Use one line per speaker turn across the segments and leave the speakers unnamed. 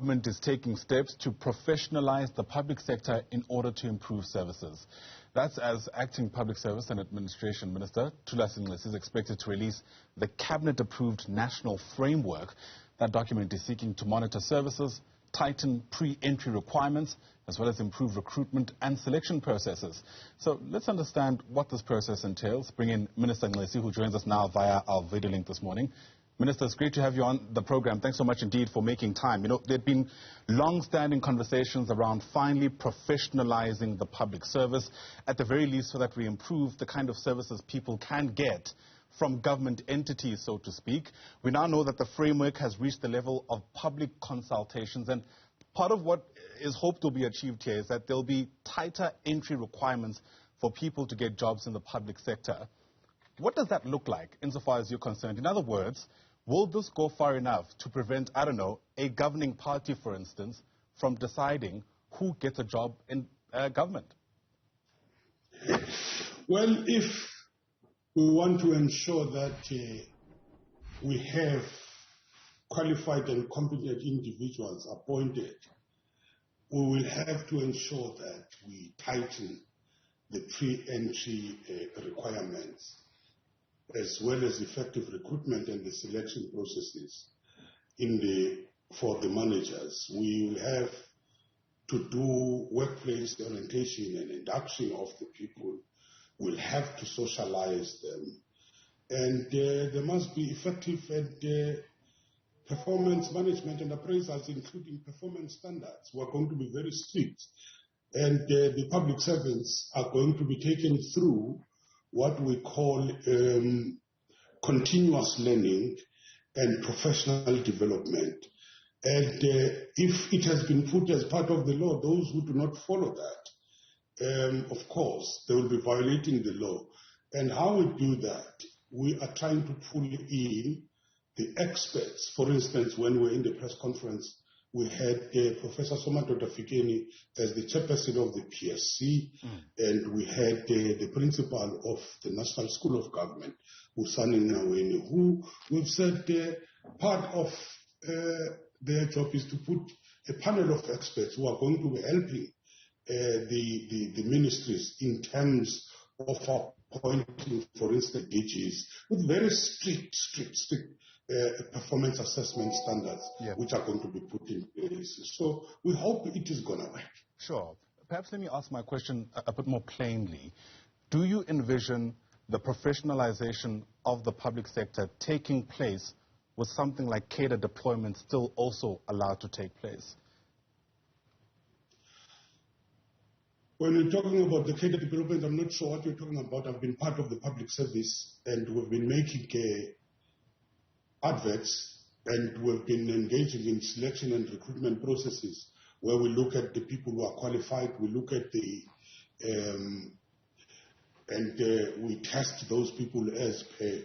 Government is taking steps to professionalize the public sector in order to improve services. That's as Acting Public Service and Administration Minister Thulas Nxesi is expected to release the cabinet-approved national framework. That document is seeking to monitor services, tighten pre-entry requirements, as well as improve recruitment and selection processes. So let's understand what this process entails. Bring in Minister Nxesi, who joins us now via our video link this morning. Minister, it's great to have you on the program. Thanks so much indeed for making time. You know, there have been long-standing conversations around finally professionalizing the public service, at the very least so that we improve the kind of services people can get from government entities, so to speak. We now know that the framework has reached the level of public consultations, and part of what is hoped to be achieved here is that there'll be tighter entry requirements for people to get jobs in the public sector. What does that look like insofar as you're concerned? In other words, will this go far enough to prevent, I don't know, a governing party, for instance, from deciding who gets a job in government?
Well, if we want to ensure that we have qualified and competent individuals appointed, we will have to ensure that we tighten the pre-entry requirements, as well as effective recruitment and the selection processes for the managers. We will have to do workplace orientation and induction of the people. We'll have to socialize them. And there must be effective and performance management and appraisals, including performance standards. We're going to be very strict. And the public servants are going to be taken through what we call continuous learning and professional development. And if it has been put as part of the law, those who do not follow that, of course, they will be violating the law. And how we do that, we are trying to pull in the experts. For instance, when we're in the press conference, we had Professor Somato Fikeni as the chairperson of the PSC, and we had the principal of the National School of Government, Usani Naweni, who we've said part of their job is to put a panel of experts who are going to be helping the ministries in terms of appointing, for instance, DGs with very strict performance assessment standards, which are going to be put in place. So we hope it is going to work.
Sure. Perhaps let me ask my question a bit more plainly. Do you envision the professionalization of the public sector taking place with something like cadre deployment still also allowed to take place?
When we're talking about the cadre development, I'm not sure what you're talking about. I've been part of the public service, and we've been making adverts, and we've been engaging in selection and recruitment processes where we look at the people who are qualified, we look at we test those people as per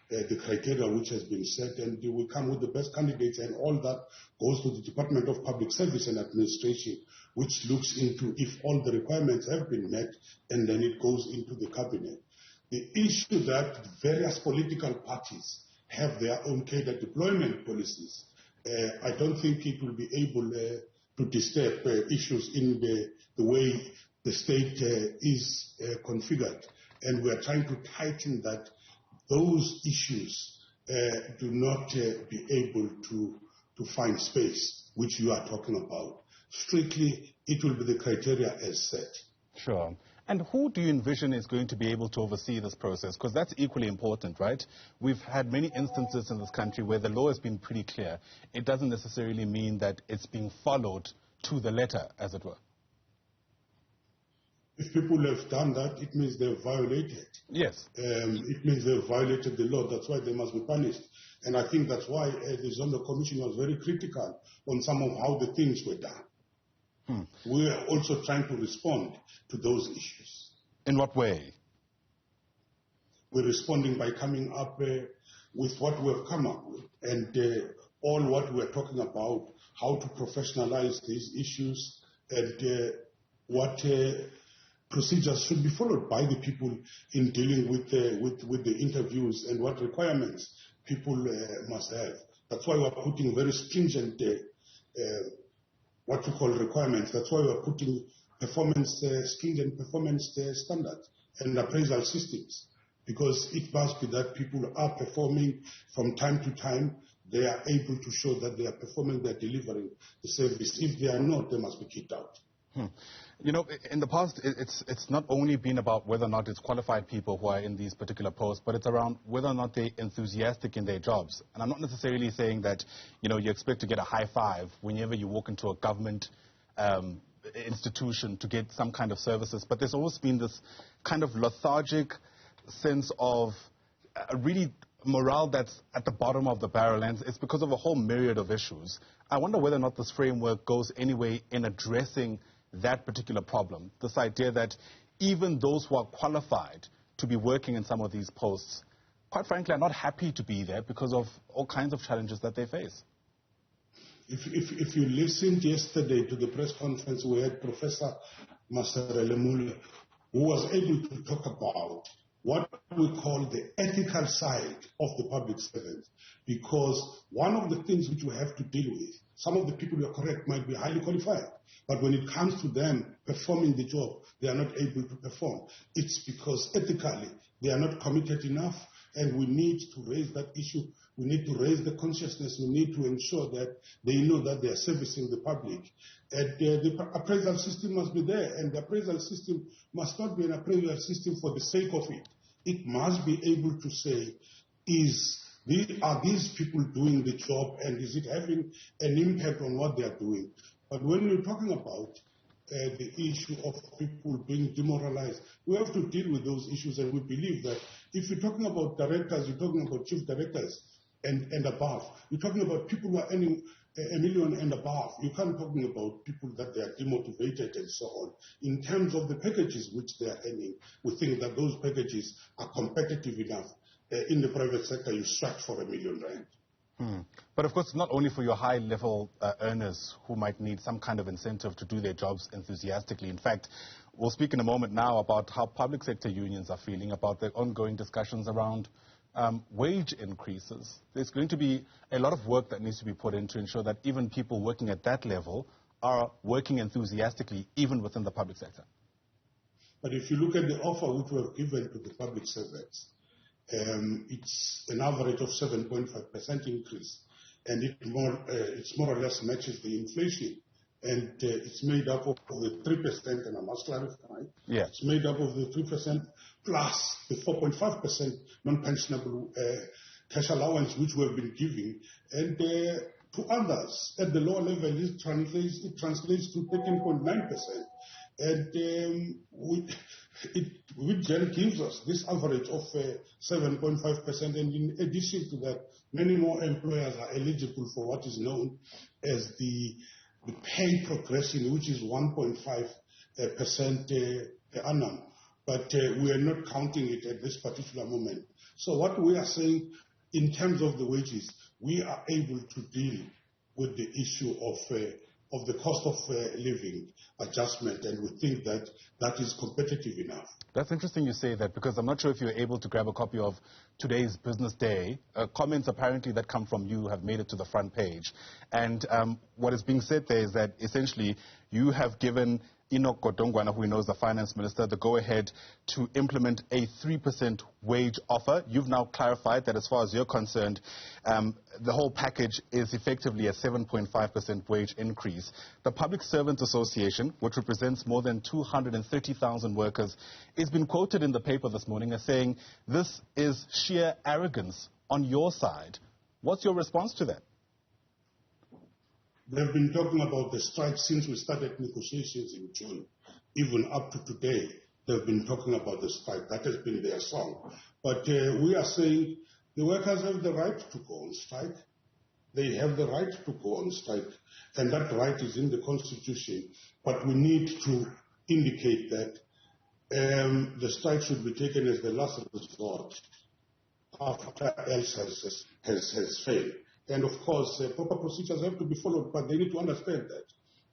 the criteria which has been set, and we come with the best candidates, and all that goes to the Department of Public Service and Administration, which looks into if all the requirements have been met, and then it goes into the cabinet. The issue that various political parties have their own cadre deployment policies, I don't think it will be able to disturb issues in the way the state is configured. And we are trying to tighten that those issues do not be able to find space, which you are talking about. Strictly, it will be the criteria as set.
Sure. And who do you envision is going to be able to oversee this process? Because that's equally important, right? We've had many instances in this country where the law has been pretty clear. It doesn't necessarily mean that it's being followed to the letter, as it were.
If people have done that, it means they've violated.
Yes.
It means they've violated the law. That's why they must be punished. And I think that's why the Zondo Commission was very critical on some of how the things were done. We are also trying to respond to those issues.
In what way?
We're responding by coming up with what we have come up with, and all what we're talking about, how to professionalize these issues, and what procedures should be followed by the people in dealing with the interviews, and what requirements people must have. That's why we're putting very stringent what you call requirements. That's why we're putting performance skills and performance standards and appraisal systems, because it must be that people are performing from time to time. They are able to show that they are performing, they're delivering the service. If they are not, they must be kicked out.
You know, in the past, it's not only been about whether or not it's qualified people who are in these particular posts, but it's around whether or not they're enthusiastic in their jobs. And I'm not necessarily saying that, you know, you expect to get a high five whenever you walk into a government institution to get some kind of services, but there's always been this kind of lethargic sense of really morale that's at the bottom of the barrel, and it's because of a whole myriad of issues. I wonder whether or not this framework goes any way in addressing that particular problem, this idea that even those who are qualified to be working in some of these posts, quite frankly, are not happy to be there because of all kinds of challenges that they face.
If you listened yesterday to the press conference, we had Professor Maserele, who was able to talk about what we call the ethical side of the public servants, because one of the things which we have to deal with, some of the people, you're correct, might be highly qualified, but when it comes to them performing the job, they are not able to perform. It's because ethically they are not committed enough, and we need to raise that issue. We need to raise the consciousness. We need to ensure that they know that they are servicing the public. And the appraisal system must be there, and the appraisal system must not be an appraisal system for the sake of it. It must be able to say, are these people doing the job, and is it having an impact on what they are doing? But when we're talking about the issue of people being demoralized, we have to deal with those issues, and we believe that if you're talking about directors, you're talking about chief directors and above. You're talking about people who are earning $1 million and above. You can't talking about people that they are demotivated and so on. In terms of the packages which they are earning, we think that those packages are competitive enough. In the private sector, you stretch for R1 million.
But of course, not only for your high-level earners who might need some kind of incentive to do their jobs enthusiastically. In fact, we'll speak in a moment now about how public sector unions are feeling about the ongoing discussions around wage increases. There's going to be a lot of work that needs to be put in to ensure that even people working at that level are working enthusiastically, even within the public sector.
But if you look at the offer which we have given to the public servants, it's an average of 7.5% increase, and it's more or less matches the inflation. And it's made up of the 3%, and I must clarify, it's made up of the 3% plus the 4.5% non-pensionable cash allowance which we have been giving. And to others at the lower level, it translates to 13.9%. And which then gives us this average of 7.5%. And in addition to that, many more employers are eligible for what is known as the pay progression, which is 1.5% per annum. But we are not counting it at this particular moment. So what we are saying in terms of the wages, we are able to deal with the issue of the cost of living adjustment, and we think that that is competitive enough.
That's interesting you say that, because I'm not sure if you're able to grab a copy of today's Business Day. Comments apparently that come from you have made it to the front page. And what is being said there is that essentially you have given Enoch Godongwana, who knows the finance minister, the go-ahead to implement a 3% wage offer. You've now clarified that as far as you're concerned, the whole package is effectively a 7.5% wage increase. The Public Servants Association, which represents more than 230,000 workers, has been quoted in the paper this morning as saying this is sheer arrogance on your side. What's your response to that?
They've been talking about the strike since we started negotiations in June. Even up to today, they've been talking about the strike. That has been their song. But we are saying the workers have the right to go on strike. They have the right to go on strike. And that right is in the Constitution. But we need to indicate that the strike should be taken as the last resort after else has failed. And of course, proper procedures have to be followed, but they need to understand that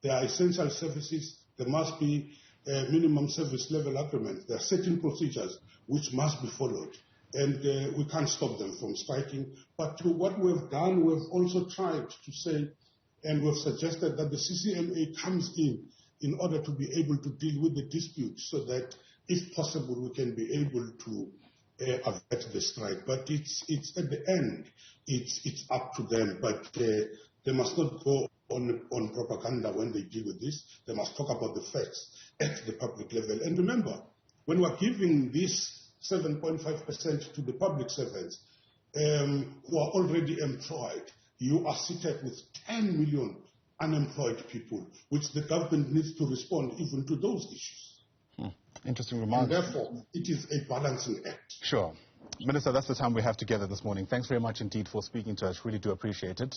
there are essential services, there must be minimum service level agreements, there are certain procedures which must be followed, and we can't stop them from striking. But what we have done, we have also tried to say and we've suggested that the CCMA comes in order to be able to deal with the disputes so that, if possible, we can be able to avert the strike. But it's at the end, it's up to them. But they must not go on propaganda when they deal with this. They must talk about the facts at the public level. And remember, when we're giving this 7.5% to the public servants who are already employed, you are seated with 10 million unemployed people, which the government needs to respond even to those issues.
Interesting remark.
And therefore, it is a balancing act.
Sure. Minister, that's the time we have together this morning. Thanks very much indeed for speaking to us. Really do appreciate it.